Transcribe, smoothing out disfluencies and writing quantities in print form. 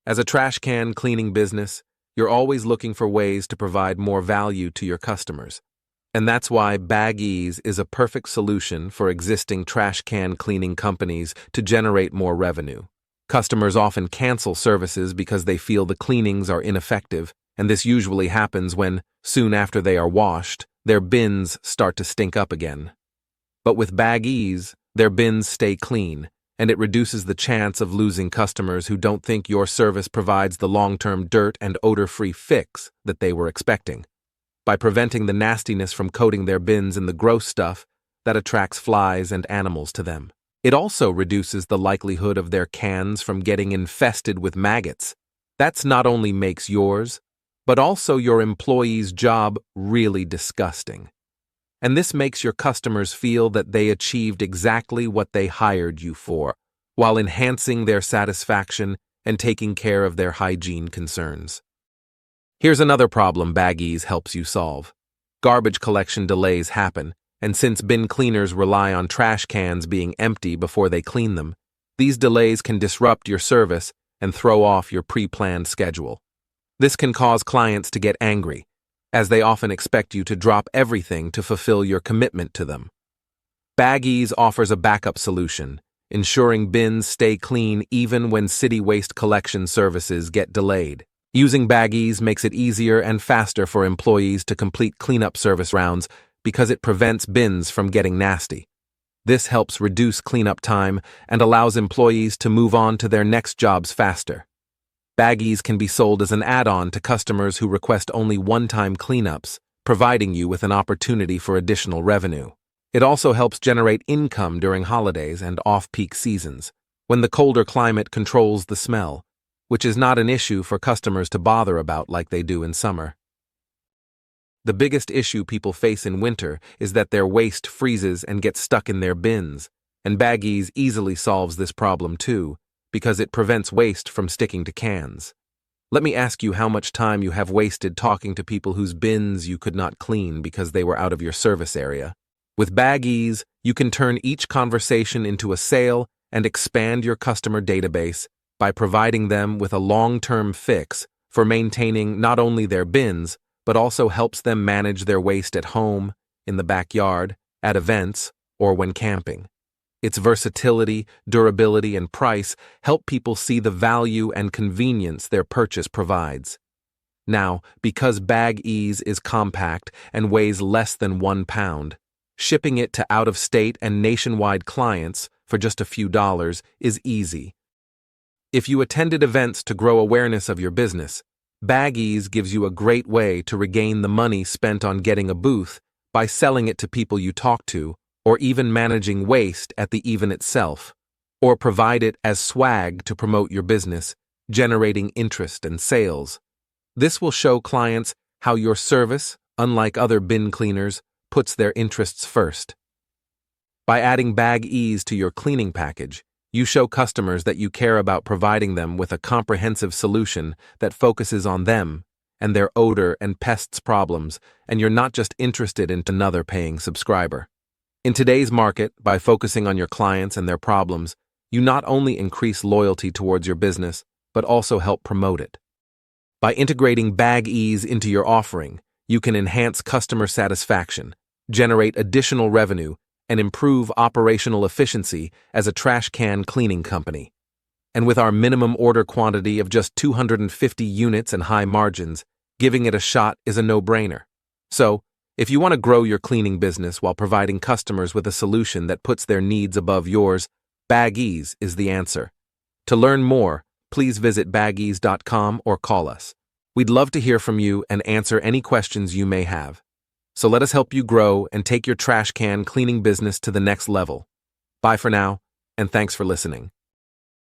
As a trash can cleaning business, you're always looking for ways to provide more value to your customers. And that's why BagEZ is a perfect solution for existing trash can cleaning companies to generate more revenue. Customers often cancel services because they feel the cleanings are ineffective, and this usually happens when, soon after they are washed, their bins start to stink up again. But with BagEZ, their bins stay clean, and it reduces the chance of losing customers who don't think your service provides the long-term dirt and odor-free fix that they were expecting. By preventing the nastiness from coating their bins in the gross stuff that attracts flies and animals to them. It also reduces the likelihood of their cans from getting infested with maggots. That not only makes yours, but also your employees' job really disgusting. And this makes your customers feel that they achieved exactly what they hired you for, while enhancing their satisfaction and taking care of their hygiene concerns. Here's another problem BagEZ helps you solve. Garbage collection delays happen, and since bin cleaners rely on trash cans being empty before they clean them, these delays can disrupt your service and throw off your pre-planned schedule. This can cause clients to get angry, as they often expect you to drop everything to fulfill your commitment to them. BagEZ offers a backup solution, ensuring bins stay clean even when city waste collection services get delayed. Using BagEZ makes it easier and faster for employees to complete cleanup service rounds because it prevents bins from getting nasty. This helps reduce cleanup time and allows employees to move on to their next jobs faster. BagEZ can be sold as an add-on to customers who request only one-time cleanups, providing you with an opportunity for additional revenue. It also helps generate income during holidays and off-peak seasons, when the colder climate controls the smell, which is not an issue for customers to bother about like they do in summer. The biggest issue people face in winter is that their waste freezes and gets stuck in their bins, and BagEZ easily solves this problem too, because it prevents waste from sticking to cans. Let me ask you how much time you have wasted talking to people whose bins you could not clean because they were out of your service area. With BagEZ, you can turn each conversation into a sale and expand your customer database by providing them with a long-term fix for maintaining not only their bins, but also helps them manage their waste at home, in the backyard, at events, or when camping. Its versatility, durability, and price help people see the value and convenience their purchase provides. Now, because BagEZ is compact and weighs less than 1 pound, shipping it to out-of-state and nationwide clients for just a few dollars is easy. If you attended events to grow awareness of your business, BagEZ gives you a great way to regain the money spent on getting a booth by selling it to people you talk to, or even managing waste at the event itself, or provide it as swag to promote your business, generating interest and sales. This will show clients how your service, unlike other bin cleaners, puts their interests first. By adding BagEZ to your cleaning package, you show customers that you care about providing them with a comprehensive solution that focuses on them and their odor and pests problems, and you're not just interested in another paying subscriber. In today's market, by focusing on your clients and their problems, you not only increase loyalty towards your business, but also help promote it. By integrating BagEZ into your offering, you can enhance customer satisfaction, generate additional revenue, and improve operational efficiency as a trash can cleaning company. And with our minimum order quantity of just 250 units and high margins, giving it a shot is a no-brainer. So, if you want to grow your cleaning business while providing customers with a solution that puts their needs above yours, BagEZ is the answer. To learn more, please visit bagez.com or call us. We'd love to hear from you and answer any questions you may have. So let us help you grow and take your trash can cleaning business to the next level. Bye for now, and thanks for listening.